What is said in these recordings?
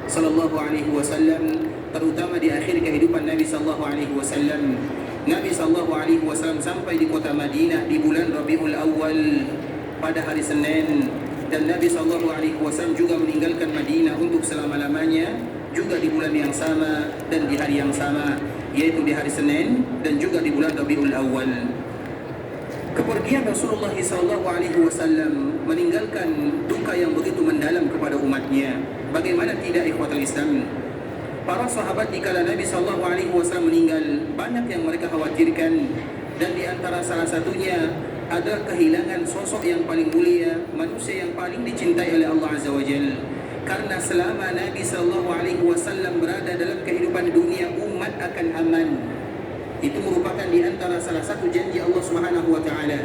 sallallahu alaihi wasallam, terutama di akhir kehidupan Nabi sallallahu alaihi wasallam. Nabi sallallahu alaihi wasallam sampai di kota Madinah di bulan Rabiul Awal pada hari Senin, dan Nabi sallallahu alaihi wasallam juga meninggalkan Madinah untuk selama-lamanya juga di bulan yang sama dan di hari yang sama, yaitu di hari Senin dan juga di bulan Rabiul Awal. Kepergian Rasulullah SAW meninggalkan duka yang begitu mendalam kepada umatnya. Bagaimana tidak, ikhwatul Islam? Para sahabat dikala Nabi SAW meninggal, banyak yang mereka khawatirkan, dan di antara salah satunya adalah kehilangan sosok yang paling mulia, manusia yang paling dicintai oleh Allah Azza wa Jalla. Karena selama Nabi SAW berada dalam kehidupan dunia, umat akan aman. Itu merupakan di antara salah satu janji Allah Subhanahu wa taala.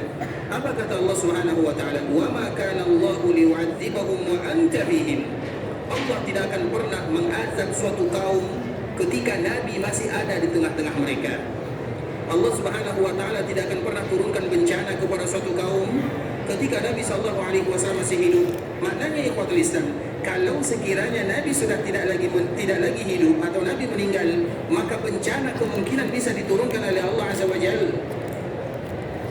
Apa kata Allah Subhanahu wa taala? "Wa ma kana Allahu liyu'adzibahum wa anta fihim." Allah tidak akan pernah mengazab suatu kaum ketika Nabi masih ada di tengah-tengah mereka. Allah Subhanahu wa taala tidak akan pernah turunkan bencana kepada suatu kaum ketika Nabi sallallahu alaihi wasallam masih hidup. Maknanya ikhwatul Islam, kalau sekiranya Nabi sudah tidak lagi hidup atau Nabi meninggal, maka bencana kemungkinan bisa diturunkan oleh Allah Azza wa Jalla.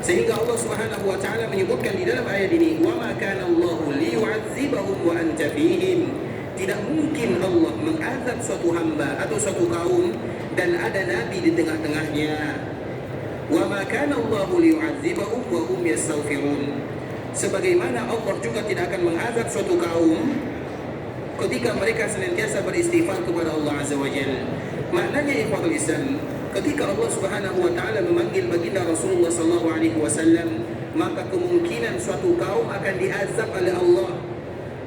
Sehingga Allah Subhanahu wa taala menyebutkan di dalam ayat ini, "Wa ma kana Allahu liyu'adzibahum wa anta fihim." Tidak mungkin Allah mengazab suatu hamba atau suatu kaum dan ada Nabi di tengah-tengahnya. "Wa ma kana Allahu liyu'adzibahum wa hum yastaghfirun." Sebagaimana Allah juga tidak akan mengazab suatu kaum ketika mereka senantiasa beristighfar kepada Allah Azza wa Jalla. Maknanya ikhwatul Islam, ketika Allah Subhanahu wa taala memanggil baginda Rasulullah sallallahu alaihi wasallam, maka kemungkinan suatu kaum akan diazab oleh Allah,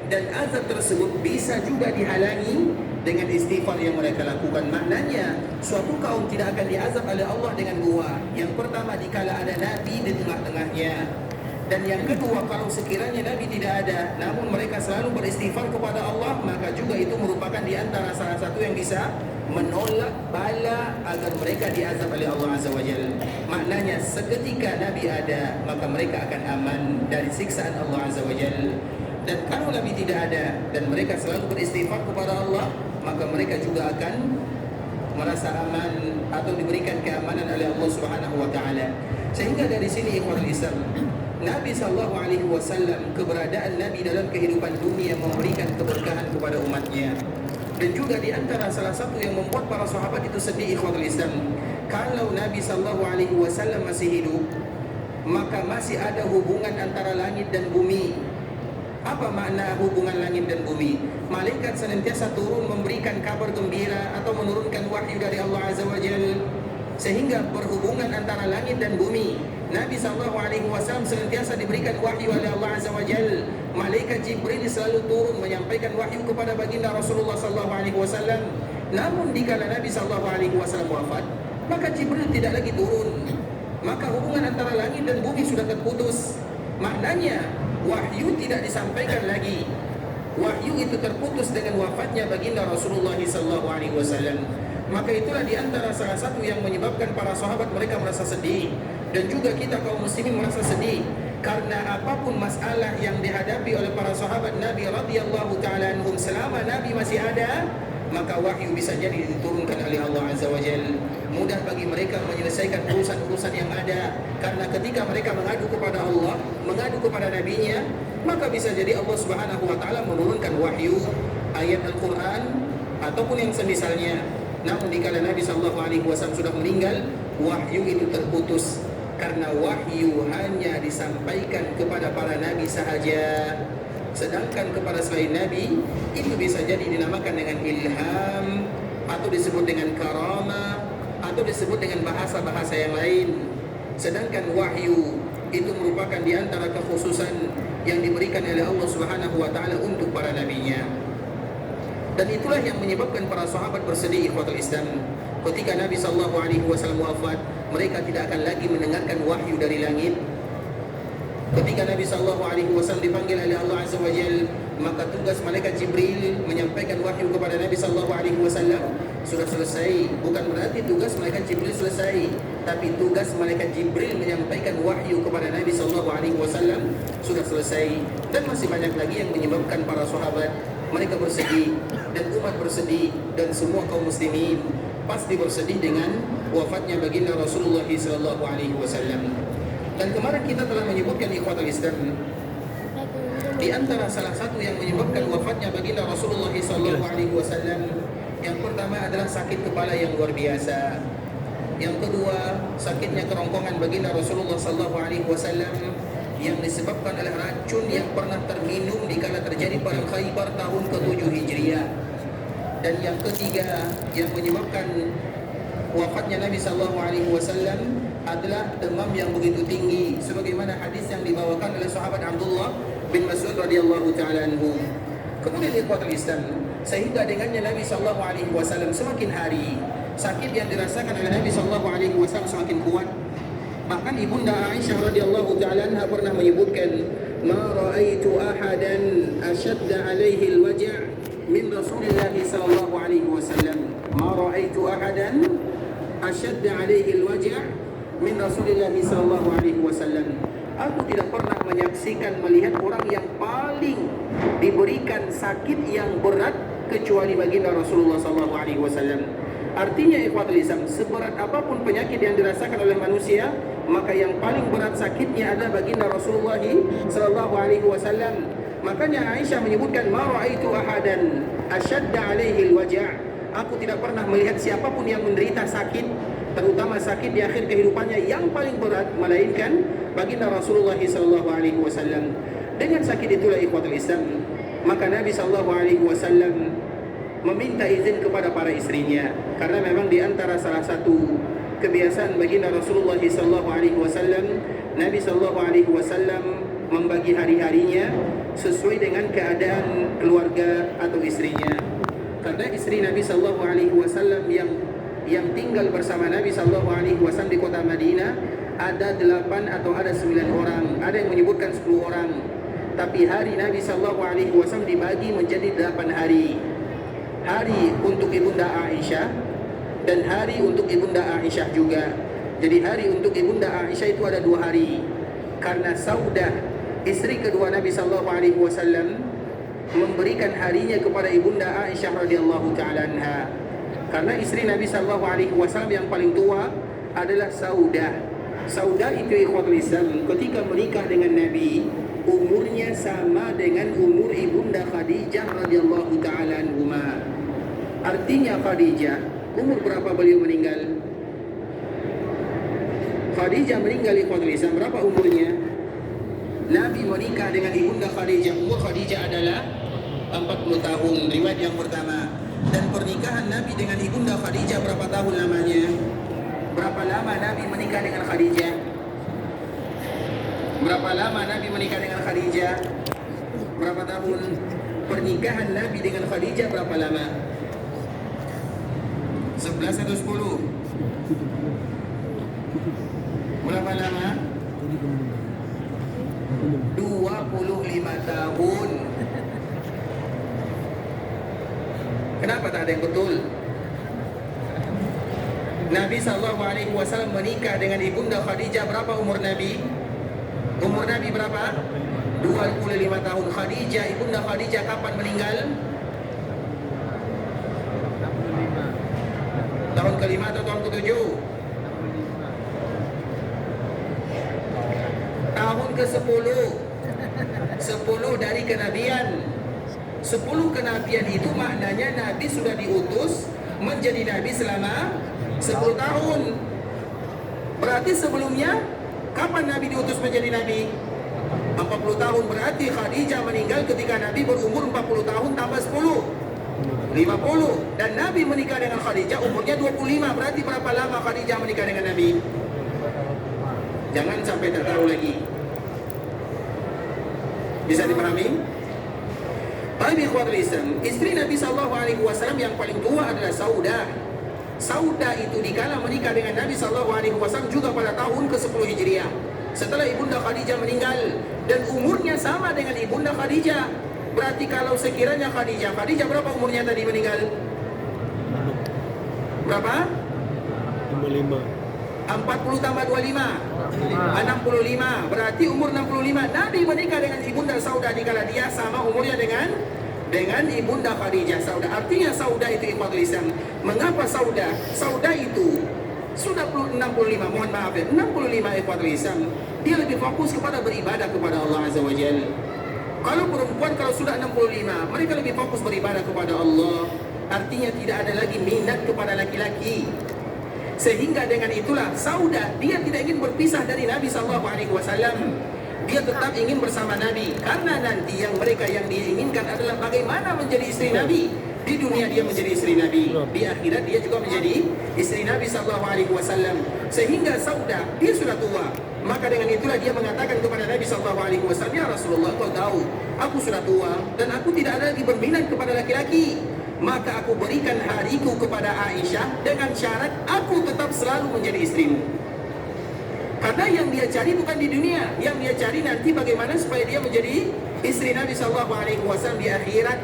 dan azab tersebut bisa juga dihalangi dengan istighfar yang mereka lakukan. Maknanya suatu kaum tidak akan diazab oleh Allah dengan dua. Yang pertama, dikala ada Nabi di tengah-tengahnya. Dan yang kedua, kalau sekiranya Nabi tidak ada, namun mereka selalu beristighfar kepada Allah, maka juga itu merupakan di antara salah satu yang bisa menolak bala agar mereka diazab oleh Allah Azza wa Jalla. Maknanya seketika Nabi ada, maka mereka akan aman dari siksaan Allah Azza wa Jalla. Dan kalau Nabi tidak ada dan mereka selalu beristighfar kepada Allah, maka mereka juga akan merasa aman atau diberikan keamanan oleh Allah Subhanahu wa taala. Sehingga dari sini ikhwatul Islam, Nabi sallallahu alaihi wasallam, keberadaan Nabi dalam kehidupan dunia memberikan keberkahan kepada umatnya. Dan juga di antara salah satu yang membuat para sahabat itu sedih ikhwatul Islam, kalau Nabi sallallahu alaihi wasallam masih hidup, maka masih ada hubungan antara langit dan bumi. Apa makna hubungan langit dan bumi? Malaikat senantiasa turun memberikan kabar gembira atau menurunkan wahyu dari Allah Azza wa Jalla, sehingga berhubungan antara langit dan bumi. Nabi SAW senantiasa diberikan wahyu oleh Allah Azza wa Jalla. Malaikat Jibril selalu turun menyampaikan wahyu kepada baginda Rasulullah SAW. Namun dikala Nabi SAW wafat, maka Jibril tidak lagi turun. Maka hubungan antara langit dan bumi sudah terputus. Maknanya wahyu tidak disampaikan lagi. Wahyu itu terputus dengan wafatnya baginda Rasulullah SAW. Maka itulah di antara salah satu yang menyebabkan para sahabat mereka merasa sedih, dan juga kita kaum muslimin merasa sedih, karena apapun masalah yang dihadapi oleh para sahabat Nabi radhiyallahu taala anhum selama Nabi masih ada, maka wahyu bisa jadi diturunkan oleh Allah Azza wa Jalla. Mudah bagi mereka menyelesaikan urusan-urusan yang ada, karena ketika mereka mengadu kepada Allah, mengadu kepada nabinya, maka bisa jadi Allah Subhanahu wa taala menurunkan wahyu, ayat Al-Qur'an ataupun yang semisalnya. Namun dikala Nabi sallallahu alaihi wasallam sudah meninggal, wahyu itu terputus, karena wahyu hanya disampaikan kepada para nabi sahaja. Sedangkan kepada selain nabi, itu bisa jadi dinamakan dengan ilham, atau disebut dengan karamah, atau disebut dengan bahasa-bahasa yang lain. Sedangkan wahyu itu merupakan di antara kekhususan yang diberikan oleh Allah Subhanahu wa taala untuk para nabinya. Dan itulah yang menyebabkan para sahabat bersedih ikhwatul Islam. Ketika Nabi sallallahu alaihi wasallam wafat, mereka tidak akan lagi mendengarkan wahyu dari langit. Ketika Nabi sallallahu alaihi wasallam dipanggil oleh Allah Azza wa Jalla, maka tugas malaikat Jibril menyampaikan wahyu kepada Nabi sallallahu alaihi wasallam sudah selesai. Bukan berarti tugas malaikat Jibril selesai, tapi tugas malaikat Jibril menyampaikan wahyu kepada Nabi sallallahu alaihi wasallam sudah selesai. Dan masih banyak lagi yang menyebabkan para sahabat mereka bersedih. dan umat bersedih dan semua kaum muslimin pasti bersedih dengan wafatnya baginda Rasulullah SAW. Dan kemarin kita telah menyebutkan ikhwatul Islam, di antara salah satu yang menyebabkan wafatnya baginda Rasulullah SAW, yang pertama adalah sakit kepala yang luar biasa. Yang kedua, sakitnya kerongkongan baginda Rasulullah SAW yang disebabkan oleh racun yang pernah terminum dikala terjadi perang Khaybar tahun ke-7 Hijriah. Dan yang ketiga yang menyebabkan wafatnya Nabi SAW adalah demam yang begitu tinggi, sebagaimana hadis yang dibawakan oleh sahabat Abdullah bin Mas'ud radhiyallahu taala anhu. Kemudian ikhwatul Islam, sehingga dengannya Nabi SAW semakin hari sakit yang dirasakan oleh Nabi SAW semakin kuat. Bahkan ibunda Aisyah radhiyallahu taala anha pernah menyebutkan, "Ma ra'aitu ahadan ashadda 'alaihi al-waja' min Rasulillah sallallahu alaihi wasallam." Ma ra'aitu ahadan ashadda 'alaihi al-waja' min Rasulillah sallallahu alaihi wasallam. Aku tidak pernah menyaksikan melihat orang yang paling diberikan sakit yang berat kecuali baginda Rasulullah sallallahu alaihi wasallam. Artinya ikhwatul Islam, seberat apapun penyakit yang dirasakan oleh manusia, maka yang paling berat sakitnya adalah baginda Rasulullah sallallahu alaihi wasallam. Makanya Aisyah menyebutkan, ma ra'aitu ahadan ashadda 'alaihi al-waja'. Aku tidak pernah melihat siapapun yang menderita sakit, terutama sakit di akhir kehidupannya yang paling berat, melainkan baginda Rasulullah sallallahu alaihi wasallam. Dengan sakit itulah ikhwatul Islam, maka Nabi sallallahu alaihi wasallam meminta izin kepada para istrinya, karena memang di antara salah satu kebiasaan baginda Rasulullah sallallahu alaihi wasallam, Nabi sallallahu alaihi wasallam membagi hari-harinya sesuai dengan keadaan keluarga atau istrinya. Karena istri Nabi sallallahu alaihi wasallam yang tinggal bersama Nabi sallallahu alaihi wasallam di kota Madinah ada 8 atau ada 9 orang, ada yang menyebutkan 10 orang. Tapi hari Nabi sallallahu alaihi wasallam dibagi menjadi 8 hari. Hari untuk ibunda Aisyah dan hari untuk ibunda Aisyah juga. Jadi hari untuk ibunda Aisyah itu ada 2 hari. Karena Saudah, istri kedua Nabi sallallahu alaihi wasallam, memberikan harinya kepada ibunda Aisyah radhiyallahu taala anha. Karena istri Nabi sallallahu alaihi wasallam yang paling tua adalah Saudah. Saudah itu ikhwatul Islam ketika menikah dengan Nabi, umurnya sama dengan umur ibunda Khadijah radhiyallahu taala anhuma. Artinya Khadijah, umur berapa beliau meninggal? Khadijah meninggal ikhwatul Islam, berapa umurnya? Nabi menikah dengan ibunda Khadijah, umur Khadijah adalah 40 tahun, riwayat yang pertama. Dan pernikahan Nabi dengan ibunda Khadijah berapa tahun lamanya? Berapa lama Nabi menikah dengan Khadijah? Berapa lama Nabi menikah dengan Khadijah? Berapa tahun? Pernikahan Nabi dengan Khadijah berapa lama? 11 atau 10? Berapa lama? 25 tahun. Kenapa tak ada yang betul? Nabi SAW menikah dengan ibunda Khadijah, berapa umur Nabi? Umur Nabi berapa? 25 tahun. Khadijah, ibunda Khadijah kapan meninggal? Tahun ke-5 atau tahun ke-7? Tahun ke-10. 10 dari kenabian. 10 kenabian itu maknanya Nabi sudah diutus menjadi Nabi selama 10 tahun. Berarti sebelumnya kapan Nabi diutus menjadi Nabi? 40 tahun. Berarti Khadijah meninggal ketika Nabi berumur 40 tahun tambah 10, 50. Dan Nabi menikah dengan Khadijah umurnya 25. Berarti berapa lama Khadijah menikah dengan Nabi? Jangan sampai tak tahu lagi. Bisa dipahami? Tapi ikhwatul Islam, istri Nabi SAW yang paling tua adalah Saudah. Saudah itu dikala menikah dengan Nabi SAW juga pada tahun ke-10 Hijriah, setelah ibunda Khadijah meninggal. Dan umurnya sama dengan ibunda Khadijah. Berarti kalau sekiranya Khadijah berapa umurnya tadi meninggal? Berapa? 55. 40 tambah 25, 65. Berarti umur 65. Nabi menikah dengan ibunda Saudah dikala dia sama umurnya dengan dengan ibunda Khadijah Sauda. Artinya Sauda itu ikhwatul Islam. Mengapa Sauda? Sauda itu sudah 65, mohon maaf ya, 65 ikhwatul Islam. Dia lebih fokus kepada beribadah kepada Allah Azza wa Jalla. Kalau perempuan kalau sudah 65, mereka lebih fokus beribadah kepada Allah. Artinya tidak ada lagi minat kepada laki-laki. Sehingga dengan itulah Sauda dia tidak ingin berpisah dari Nabi SAW. Dia tetap ingin bersama Nabi, karena nanti yang mereka yang dia inginkan adalah bagaimana menjadi istri Nabi. Di dunia dia menjadi istri Nabi, di akhirat dia juga menjadi istri Nabi SAW. Sehingga Sauda dia sudah tua, maka dengan itulah dia mengatakan kepada Nabi SAW, ya Rasulullah, kau tahu aku sudah tua dan aku tidak ada lagi berminat kepada laki-laki, maka aku berikan hariku kepada Aisyah dengan syarat aku tetap selalu menjadi istrimu. Karena yang dia cari bukan di dunia, yang dia cari nanti bagaimana supaya dia menjadi istri Nabi SAW di akhirat.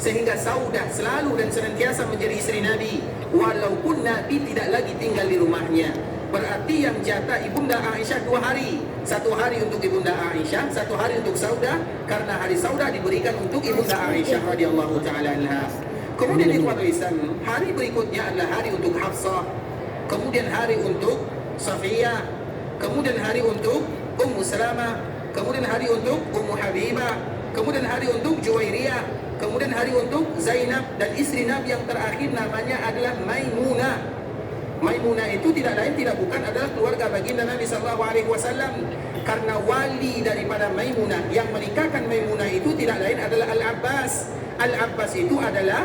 Sehingga Saudah selalu dan senantiasa menjadi istri Nabi, walaupun Nabi tidak lagi tinggal di rumahnya. Berarti yang jatah ibunda Aisyah 2 hari, 1 hari untuk ibunda Aisyah, 1 hari untuk Saudah, karena hari Saudah diberikan untuk ibunda Aisyah radhiyallahu taala anha. Kemudian ikhwatul Islam, hari berikutnya adalah hari untuk Hafsah, kemudian hari untuk Safiyah, kemudian hari untuk Ummu Salamah, kemudian hari untuk Ummu Habibah, kemudian hari untuk Juwairiyah, kemudian hari untuk Zainab, dan istri Nabi yang terakhir namanya adalah Maimunah. Maimunah itu tidak lain tidak bukan adalah keluarga baginda Nabi SAW. Karena wali daripada Maimunah yang menikahkan Maimunah itu tidak lain adalah Al-Abbas. Al-Abbas itu adalah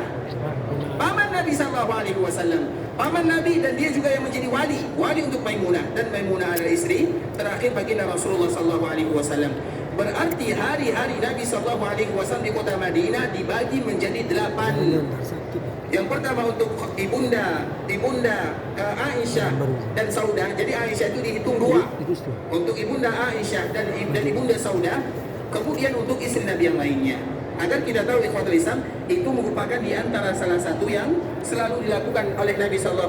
paman Nabi SAW, paman Nabi, dan dia juga yang menjadi wali untuk Maimunah, dan Maimunah adalah istri terakhir baginda Rasulullah SAW. Berarti hari-hari Nabi SAW di kota Madinah dibagi menjadi 8. Yang pertama untuk ibunda Aisyah dan Saudah. Jadi Aisyah itu dihitung 2 untuk ibunda Aisyah dan ibunda Saudah. Kemudian untuk istri Nabi yang lainnya. Agar kita tahu ikhwatul Islam, itu merupakan di antara salah satu yang selalu dilakukan oleh Nabi SAW.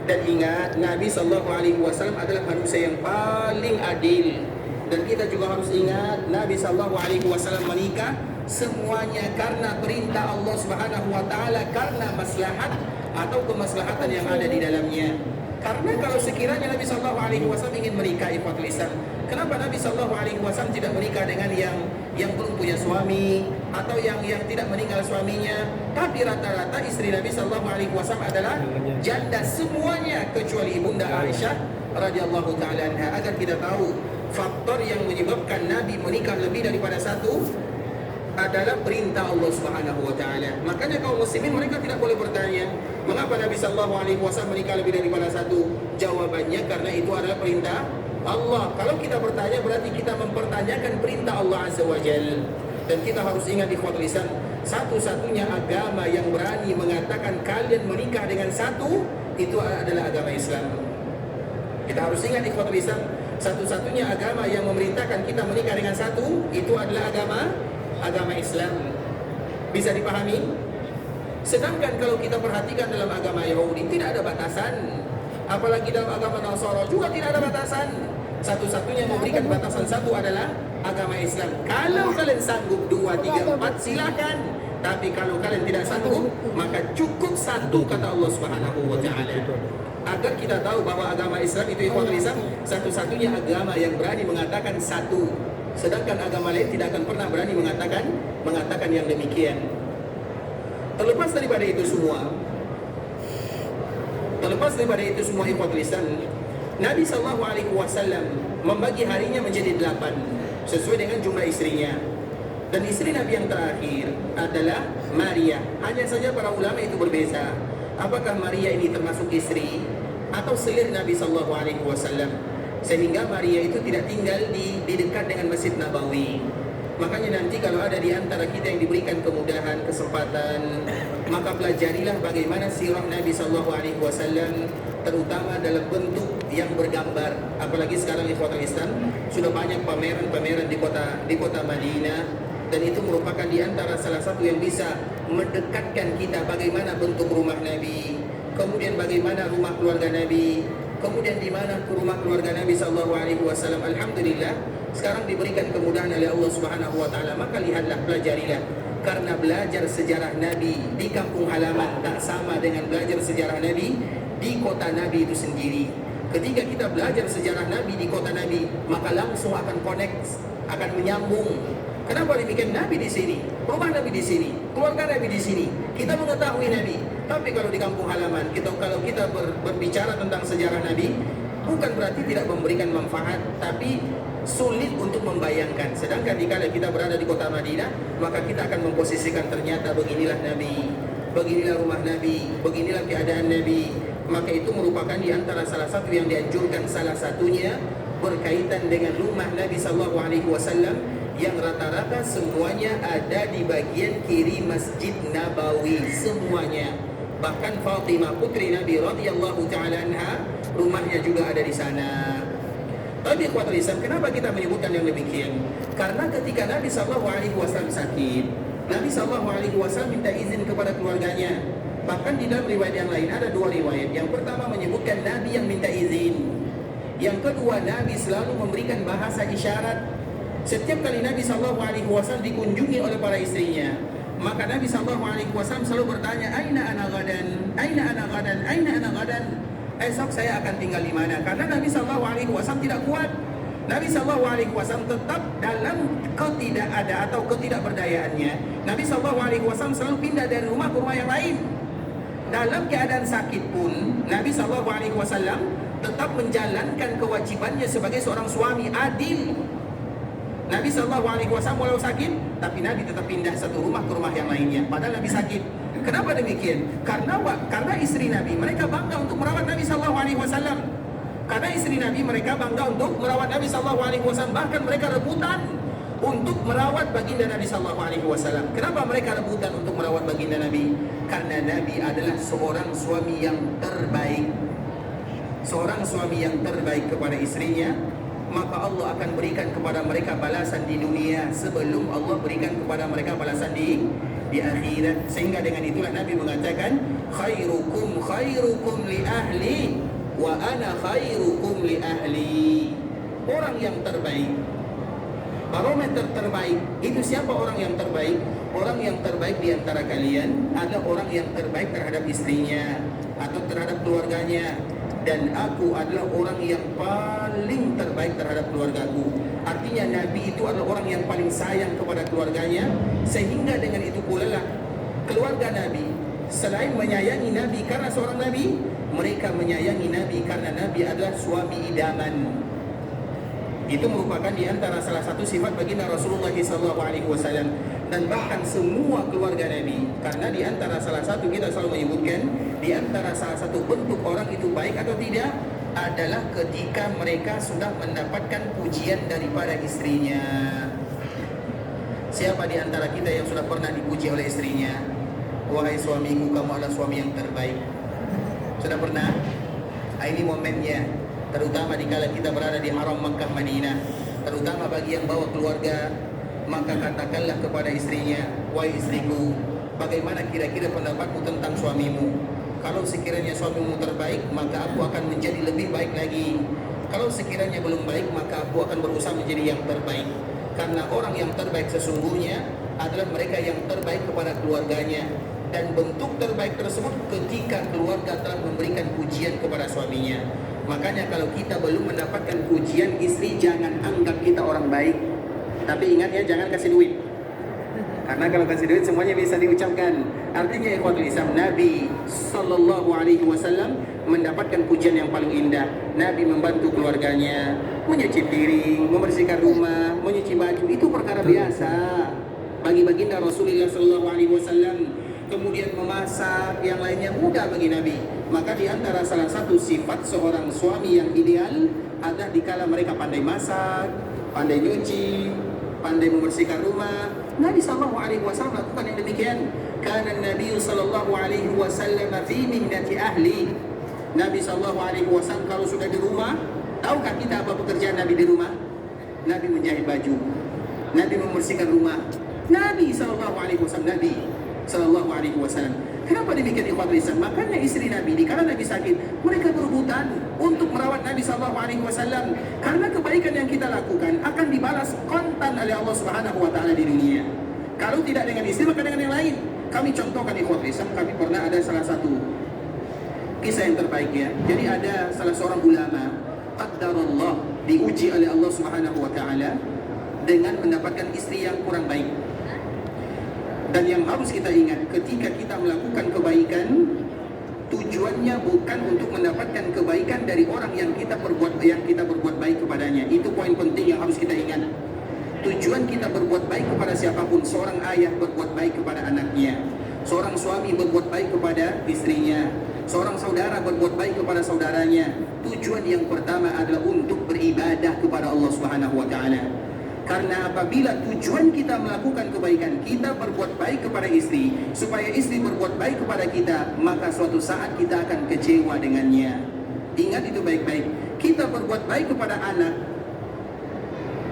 Dan ingat, Nabi SAW adalah manusia yang paling adil. Dan kita juga harus ingat, Nabi SAW menikah semuanya karena perintah Allah Subhanahu wa taala, karena maslahat atau kemaslahatan yang ada di dalamnya. Karena kalau sekiranya Nabi SAW ingin menikah ikhwatul Islam, kenapa Nabi SAW tidak menikah dengan yang belum punya suami atau yang tidak meninggal suaminya? Tapi rata-rata istri Nabi SAW adalah janda semuanya kecuali ibunda Aisyah radhiyallahu taala anha. Agar kita tahu faktor yang menyebabkan Nabi menikah lebih daripada 1 adalah perintah Allah Subhanahu wa taala. Makanya kaum muslimin mereka tidak boleh bertanya, mengapa Nabi SAW menikah lebih daripada 1? Jawabannya karena itu adalah perintah Allah. Kalau kita bertanya berarti kita mempertanyakan perintah Allah Azza wa Jalla. Dan kita harus ingat di ikhwatul Islam, satu-satunya agama yang berani mengatakan kalian menikah dengan 1 itu adalah agama Islam. Kita harus ingat di ikhwatul Islam, satu-satunya agama yang memerintahkan kita menikah dengan 1 itu adalah agama Islam. Bisa dipahami? Sedangkan kalau kita perhatikan dalam agama Yahudi tidak ada batasan, apalagi dalam agama Nasara juga tidak ada batasan. Satu-satunya yang memberikan batasan 1 adalah agama Islam. Kalau kalian sanggup 2, 3, 4 silakan. Tapi kalau kalian tidak sanggup, maka cukup 1 kata Allah Subhanahu wa taala. Agar kita tahu bahwa agama Islam itu ikhwatul Islam satu-satunya agama yang berani mengatakan 1. Sedangkan agama lain tidak akan pernah berani mengatakan yang demikian. Terlepas daripada itu semua ikhwatul Islam, Nabi SAW membagi harinya menjadi 8 sesuai dengan jumlah istrinya. Dan istri Nabi yang terakhir adalah Maria. Hanya saja para ulama itu berbeza. Apakah Maria ini termasuk istri atau selir Nabi SAW? Sehingga Maria itu tidak tinggal di dekat dengan Masjid Nabawi. Makanya nanti kalau ada di antara kita yang diberikan kemudahan, kesempatan, maka pelajarilah bagaimana sirah Nabi SAW, terutama dalam bentuk yang bergambar. Apalagi sekarang ikhwatul Islam sudah banyak pameran-pameran di kota Madinah, dan itu merupakan di antara salah satu yang bisa mendekatkan kita bagaimana bentuk rumah Nabi, kemudian bagaimana rumah keluarga Nabi, kemudian di mana rumah keluarga Nabi SAW. Alhamdulillah sekarang diberikan kemudahan oleh Allah Subhanahu wa taala, maka lihatlah, pelajarilah Karena belajar sejarah Nabi di kampung halaman tak sama dengan belajar sejarah Nabi di kota Nabi itu sendiri. Ketika kita belajar sejarah Nabi di kota Nabi, maka langsung akan connect, akan menyambung. Kenapa demikian? Nabi di sini, rumah Nabi di sini, keluarga Nabi di sini. Kita mengetahui Nabi. Tapi kalau di kampung halaman, kalau kita berbicara tentang sejarah Nabi, bukan berarti tidak memberikan manfaat, tapi sulit untuk membayangkan. Sedangkan dikala kita berada di kota Madinah, maka kita akan memposisikan ternyata beginilah Nabi, beginilah rumah Nabi, beginilah keadaan Nabi. Maka itu merupakan di antara salah satu yang dianjurkan, salah satunya berkaitan dengan rumah Nabi sallallahu alaihi wasallam yang rata-rata semuanya ada di bagian kiri Masjid Nabawi, semuanya. Bahkan Fatimah putri Nabi radhiyallahu taala anha, rumahnya juga ada di sana. Tapi ikhwatul Islam, kenapa kita menyebutkan yang demikian? Karena ketika Nabi sallallahu alaihi wasallam sakit, Nabi sallallahu alaihi wasallam minta izin kepada keluarganya. Bahkan di dalam riwayat yang lain ada dua riwayat. Yang pertama menyebutkan Nabi yang minta izin. Yang kedua, Nabi selalu memberikan bahasa isyarat. Setiap kali Nabi sallallahu alaihi wasallam dikunjungi oleh para istrinya, maka Nabi sallallahu alaihi wasallam selalu bertanya, "Aina ana gadan? Aina ana gadan? Aina ana gadan?" Esok saya akan tinggal di mana? Karena Nabi sallallahu alaihi wasallam tidak kuat. Nabi sallallahu alaihi wasallam tetap dalam ketidakada atau ketidakberdayaannya. Nabi sallallahu alaihi wasallam selalu pindah dari rumah ke rumah yang lain. Dalam keadaan sakit pun, Nabi sallallahu alaihi wasallam tetap menjalankan kewajibannya sebagai seorang suami adil. Nabi sallallahu alaihi wasallam walau sakit, tapi Nabi tetap pindah satu rumah ke rumah yang lainnya. Padahal Nabi sakit. Kenapa demikian? Karena istri Nabi mereka bangga untuk merawat Nabi sallallahu alaihi wasallam. Karena istri Nabi mereka bangga untuk merawat Nabi sallallahu alaihi wasallam. Bahkan mereka rebutan untuk merawat baginda Nabi sallallahu alaihi wasallam. Kenapa mereka rebutan untuk merawat baginda Nabi? Karena Nabi adalah seorang suami yang terbaik. Seorang suami yang terbaik kepada istrinya, maka Allah akan berikan kepada mereka balasan di dunia sebelum Allah berikan kepada mereka balasan di akhirat. Sehingga dengan itulah Nabi mengatakan, khairukum khairukum li ahli wa ana khairukum li ahli. Orang yang terbaik, barometer terbaik itu siapa orang yang terbaik? Orang yang terbaik di antara kalian adalah orang yang terbaik terhadap istrinya atau terhadap keluarganya. Dan aku adalah orang yang paling terbaik terhadap keluargaku. Artinya Nabi itu adalah orang yang paling sayang kepada keluarganya. Sehingga dengan itu pula lah keluarga Nabi, selain menyayangi Nabi karena seorang Nabi, mereka menyayangi Nabi karena Nabi adalah suami idaman. Itu merupakan di antara salah satu sifat baginda Rasulullah SAW. Dan bahkan semua keluarga Nabi. Karena di antara salah satu, kita selalu menyebutkan, di antara salah satu bentuk orang itu baik atau tidak adalah ketika mereka sudah mendapatkan pujian daripada istrinya. Siapa di antara kita yang sudah pernah dipuji oleh istrinya? Wahai suamiku, kamu adalah suami yang terbaik. Sudah pernah? Ini momennya. Terutama dikala kita berada di haram Makkah Madinah, terutama bagi yang bawa keluarga, maka katakanlah kepada istrinya, wahai istriku, bagaimana kira-kira pendapatmu tentang suamimu? Kalau sekiranya suamimu terbaik, maka aku akan menjadi lebih baik lagi. Kalau sekiranya belum baik, maka aku akan berusaha menjadi yang terbaik. Karena orang yang terbaik sesungguhnya adalah mereka yang terbaik kepada keluarganya. Dan bentuk terbaik tersebut ketika keluarga telah memberikan pujian kepada suaminya. Makanya kalau kita belum mendapatkan pujian istri, jangan anggap kita orang baik. Tapi ingat ya, jangan kasih duit. Karena kalau kasih duit semuanya bisa diucapkan. Artinya ikhwatul Islam, Nabi sallallahu alaihi wasallam mendapatkan pujian yang paling indah. Nabi membantu keluarganya, menyuci piring, membersihkan rumah, menyuci baju, itu perkara biasa bagi baginda Rasulullah sallallahu alaihi wasallam. Kemudian memasak, yang lainnya mudah bagi Nabi. Maka di antara salah satu sifat seorang suami yang ideal adalah dikala mereka pandai masak, pandai nyuci, pandai membersihkan rumah. Nabi sallallahu alaihi wasallam lakukan yang demikian. Kana Nabi sallallahu alaihi wasallam fi mihnati ahli. Nabi sallallahu alaihi wasallam kalau sudah di rumah, tahukah kita apa pekerjaan Nabi di rumah? Nabi menjahit baju, Nabi membersihkan rumah. Nabi sallallahu alaihi wasallam, Nabi sallallahu alaihi wasallam. Kenapa demikian ikhwatul Islam? Makanya istri Nabi dikala Nabi sakit, mereka berebutan untuk merawat Nabi sallallahu alaihi wasallam. Karena kebaikan yang kita lakukan akan dibalas kontan oleh Allah Subhanahu wa taala di dunia. Kalau tidak dengan istri, maka dengan yang lain. Kami contohkan ikhwat Islam, kami pernah ada salah satu kisah yang terbaik ya. Jadi ada salah seorang ulama, qaddarallah, diuji oleh Allah Subhanahu wa taala dengan mendapatkan istri yang kurang baik. Dan yang harus kita ingat, ketika kita melakukan kebaikan, tujuannya bukan untuk mendapatkan kebaikan dari orang yang kita berbuat baik kepadanya. Itu poin penting yang harus kita ingat. Tujuan kita berbuat baik kepada siapapun, seorang ayah berbuat baik kepada anaknya, seorang suami berbuat baik kepada istrinya, seorang saudara berbuat baik kepada saudaranya. Tujuan yang pertama adalah untuk beribadah kepada Allah Subhanahu wa taala. Karena apabila tujuan kita melakukan kebaikan, kita berbuat baik kepada istri, supaya istri berbuat baik kepada kita, maka suatu saat kita akan kecewa dengannya. Ingat itu baik-baik. Kita berbuat baik kepada anak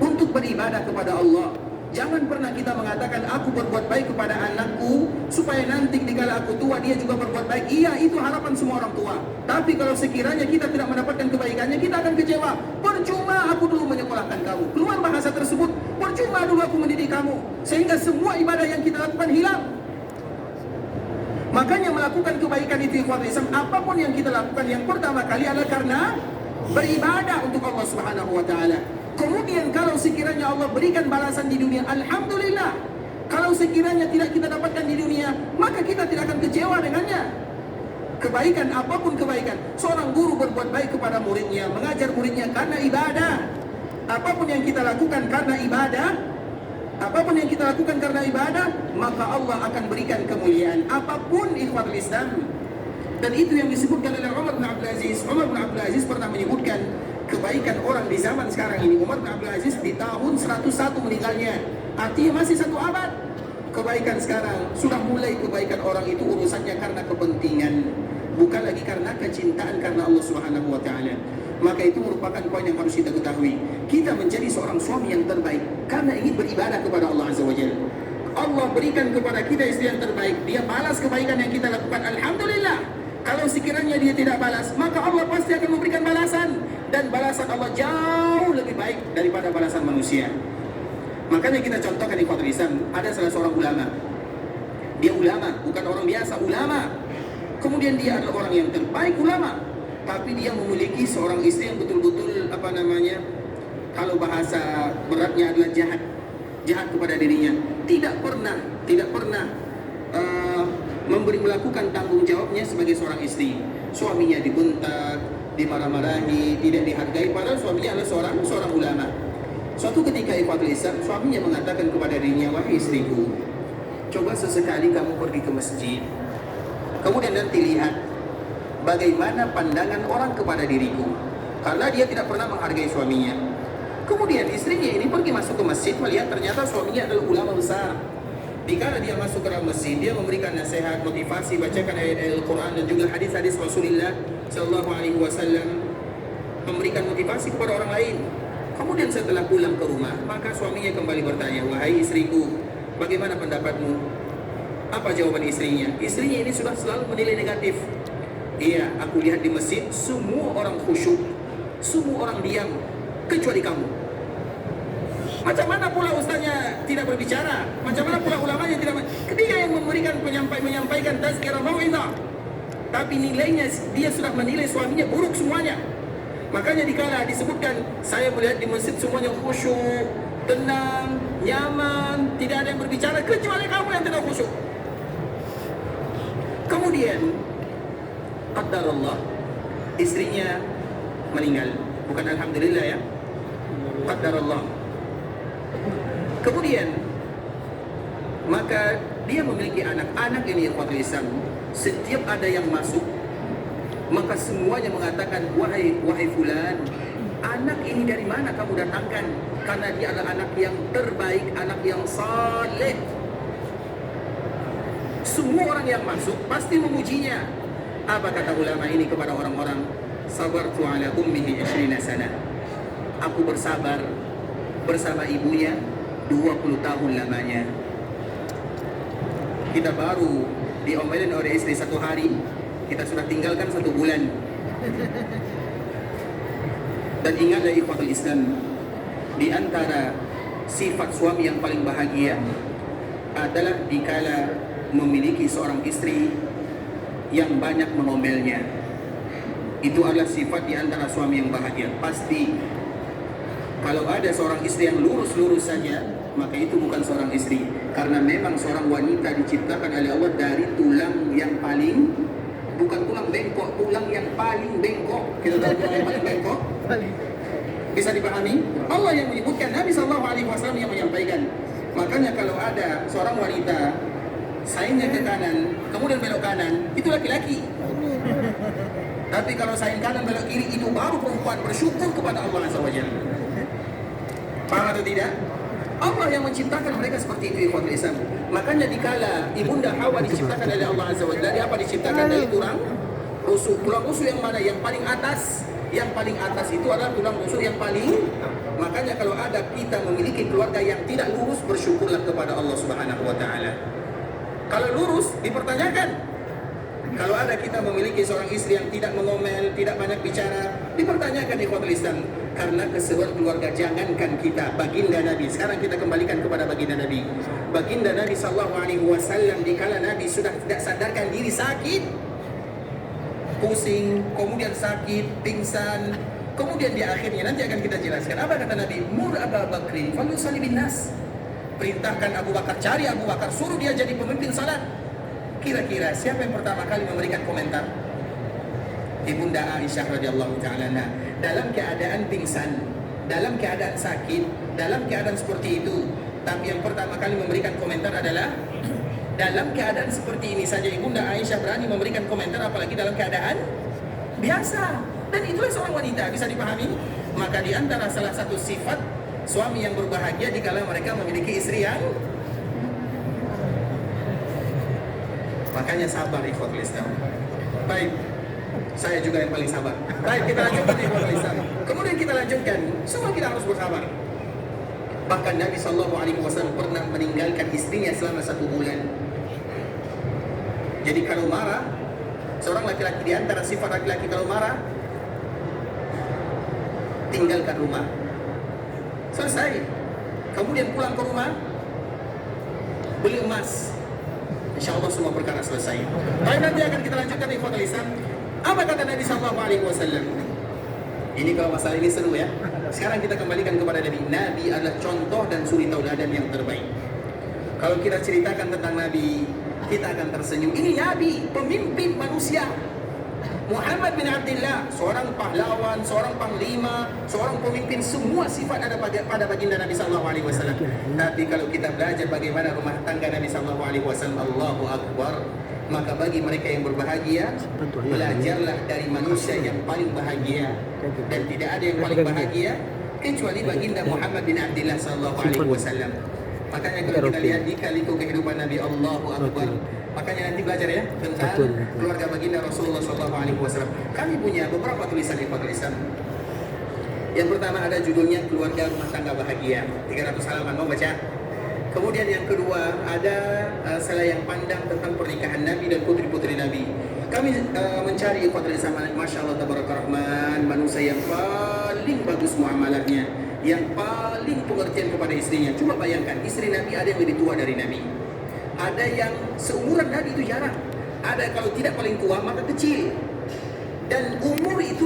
untuk beribadah kepada Allah. Jangan pernah kita mengatakan aku berbuat baik kepada anakku supaya nanti dikala aku tua dia juga berbuat baik. Iya, itu harapan semua orang tua. Tapi kalau sekiranya kita tidak mendapatkan kebaikannya, kita akan kecewa. Percuma aku dulu menyekolahkan kamu. Keluar bahasa tersebut, percuma dulu aku mendidik kamu. Sehingga semua ibadah yang kita lakukan hilang. Makanya melakukan kebaikan itu ikhwan Islam, apapun yang kita lakukan, yang pertama kali adalah karena beribadah untuk Allah Subhanahu wa taala. Kemudian kalau sekiranya Allah berikan balasan di dunia, alhamdulillah. Kalau sekiranya tidak kita dapatkan di dunia, maka kita tidak akan kecewa dengannya. Kebaikan, apapun kebaikan. Seorang guru berbuat baik kepada muridnya, mengajar muridnya karena ibadah. Apapun yang kita lakukan karena ibadah, maka Allah akan berikan kemuliaan. Apapun ikhwatul Islam. Dan itu yang disebutkan oleh Umar bin Abdul Aziz. Umar bin Abdul Aziz pernah menyebutkan kebaikan orang di zaman sekarang ini. Umar bin Abdul Aziz di tahun 101 meninggalnya, artinya masih 1 abad. Kebaikan sekarang sudah mulai kebaikan orang itu urusannya karena kepentingan, bukan lagi karena kecintaan karena Allah Subhanahu wa taala. Maka itu merupakan poin yang harus kita ketahui. Kita menjadi seorang suami yang terbaik karena ingin beribadah kepada Allah Azza wa Jalla. Allah berikan kepada kita istri yang terbaik, dia balas kebaikan yang kita lakukan, alhamdulillah. Kalau sekiranya dia tidak balas, maka Allah pasti akan memberikan balasan. Dan balasan Allah jauh lebih baik daripada balasan manusia. Makanya kita contohkan di Ikhwatul Islam, ada salah seorang ulama. Dia ulama, bukan orang biasa, ulama. Kemudian dia adalah orang yang terbaik ulama. Tapi dia memiliki seorang istri yang betul-betul kalau bahasa beratnya adalah jahat kepada dirinya. Tidak pernah melakukan tanggung jawabnya sebagai seorang istri. Suaminya dibentak, dimarah-marahi, tidak dihargai, padahal suaminya adalah seorang ulama. Suatu ketika ikhwatul Islam, suaminya mengatakan kepada dirinya, wahai istriku, coba sesekali kamu pergi ke masjid, kemudian nanti lihat bagaimana pandangan orang kepada diriku. Karena dia tidak pernah menghargai suaminya. Kemudian istrinya ini pergi masuk ke masjid, melihat ternyata suaminya adalah ulama besar. Dikala dia masuk ke dalam masjid, dia memberikan nasihat, motivasi, bacakan ayat-ayat Al-Quran dan juga hadis-hadis Rasulullah Sallallahu Alaihi Wasallam, memberikan motivasi kepada orang lain. Kemudian setelah pulang ke rumah, maka suaminya kembali bertanya, wahai istriku, bagaimana pendapatmu? Apa jawaban istrinya? Istrinya ini sudah selalu menilai negatif. Iya, aku lihat di masjid semua orang khusyuk, semua orang diam, kecuali kamu. Macam mana pula ustaznya tidak berbicara? Macam mana pula ulamanya tidak? Dia yang memberikan menyampaikan tazkirah mau'izah. Tapi nilainya, dia sudah menilai suaminya buruk semuanya. Makanya dikala disebutkan, saya melihat di masjid semuanya khusyuk, tenang, nyaman, tidak ada yang berbicara kecuali kamu yang tidak khusyuk. Kemudian qadarullah, istrinya meninggal. Bukan alhamdulillah ya. Qadarullah. Kemudian maka dia memiliki anak ini ikhwatul Islam. Setiap ada yang masuk, maka semuanya mengatakan, wahai fulan, anak ini dari mana kamu datangkan? Karena dia adalah anak yang terbaik, anak yang saleh. Semua orang yang masuk pasti memujinya. Apa kata ulama ini kepada orang-orang? Sabartu ala ummihi 20 sana. Aku bersabar bersama ibunya 20 tahun lamanya. Kita baru diomelin oleh istri 1 hari, kita sudah tinggalkan 1 bulan. Dan ingatlah ikhwatul Islam, di antara sifat suami yang paling bahagia adalah dikala memiliki seorang istri yang banyak mengomelnya. Itu adalah sifat di antara suami yang bahagia. Pasti kalau ada seorang istri yang lurus-lurus saja, maka itu bukan seorang istri. Karena memang seorang wanita diciptakan oleh Allah dari tulang yang paling, bukan tulang bengkok, tulang yang paling bengkok. Kita tahu tulang yang paling bengkok? Bisa dipahami? Allah yang menyebutkan, Nabi SAW yang menyampaikan. Makanya kalau ada seorang wanita sayangnya ke kanan, kemudian belok kanan, itu laki-laki. Tapi kalau sayang kanan belok kiri, itu baru perempuan bersyukur kepada Allah Azza wa Jalla. Paham atau tidak? Allah yang menciptakan mereka seperti itu, ikhwatul Islam. Makanya dikala ibunda Hawa diciptakan oleh Allah Azza wa Jalla, dari apa diciptakan? Dari tulang rusuk. Tulang rusuk yang mana? Yang paling atas. Yang paling atas itu adalah tulang rusuk yang paling. Makanya kalau ada kita memiliki keluarga yang tidak lurus, bersyukurlah kepada Allah Subhanahu wa taala. Kalau lurus dipertanyakan. Kalau ada kita memiliki seorang istri yang tidak mengomel, tidak banyak bicara, dipertanyakan ikhwatul Islam. Karena keseruan keluarga, jangankan kita, baginda Nabi. Sekarang kita kembalikan kepada baginda Nabi. Baginda Nabi SAW dikala Nabi sudah tidak sadarkan diri, sakit, pusing, kemudian sakit, pingsan, kemudian di akhirnya nanti akan kita jelaskan. Apa kata Nabi? Mur Abu Bakrin falyusalli bin nas. Perintahkan Abu Bakar, cari Abu Bakar, suruh dia jadi pemimpin salat. Kira-kira siapa yang pertama kali memberikan komentar? Ibunda Aisyah radhiyallahu ta'ala anha. Dalam keadaan pingsan, dalam keadaan sakit, dalam keadaan seperti itu. Tapi yang pertama kali memberikan komentar adalah dalam keadaan seperti ini saja Ibunda Aisyah berani memberikan komentar, apalagi dalam keadaan biasa. Dan itulah seorang wanita, bisa dipahami? Maka di antara salah satu sifat suami yang berbahagia dikala mereka memiliki istri yang, makanya sabar ikhwatul Islam. Baik, saya juga yang paling sabar. Baik, kita lanjutkan ikhwatul Islam. Kemudian kita lanjutkan, semua kita harus bersabar. Bahkan Nabi SAW pernah meninggalkan istrinya selama 1 bulan. Jadi kalau marah, seorang laki-laki, di antara sifat laki-laki kalau marah, tinggalkan rumah. Selesai. Kemudian pulang ke rumah, beli emas. Insya Allah semua perkara selesai. Baik, nanti akan kita lanjutkan ikhwatul Islam. Apa kata Nabi SAW? Ini kalau masalah ini seru ya. Sekarang kita kembalikan kepada Nabi. Nabi adalah contoh dan suri tauladan yang terbaik. Kalau kita ceritakan tentang Nabi, kita akan tersenyum. Ini Nabi, pemimpin manusia. Muhammad bin Abdullah, seorang pahlawan, seorang panglima, seorang pemimpin, semua sifat ada pada baginda Nabi SAW. Tapi kalau kita belajar bagaimana rumah tangga Nabi SAW, Allahu Akbar, maka bagi mereka yang berbahagia, belajarlah dari manusia yang paling bahagia. Dan tidak ada yang paling bahagia kecuali baginda Muhammad bin Abdullah SAW. Makanya kalau kita lihat di kaliku kehidupan Nabi, Allahu Akbar. Makanya nanti belajar ya tentang keluarga baginda Rasulullah SAW. Kami punya beberapa tulisan ikhwatul Islam. Yang pertama ada judulnya Keluarga Rumah Tangga Bahagia, 300 halaman, mau baca? Kemudian yang kedua ada selayang pandang tentang pernikahan Nabi dan putri-putri Nabi. Kami mencari ikhwatul Islam, Masya Allah Tabaraka Rahman, manusia yang paling bagus muamalahnya, yang paling pengertian kepada istrinya. Coba bayangkan, istri Nabi ada yang lebih tua dari Nabi, ada yang seumuran Nabi, itu jarang. Ada kalau tidak paling tua maka kecil. Dan umur itu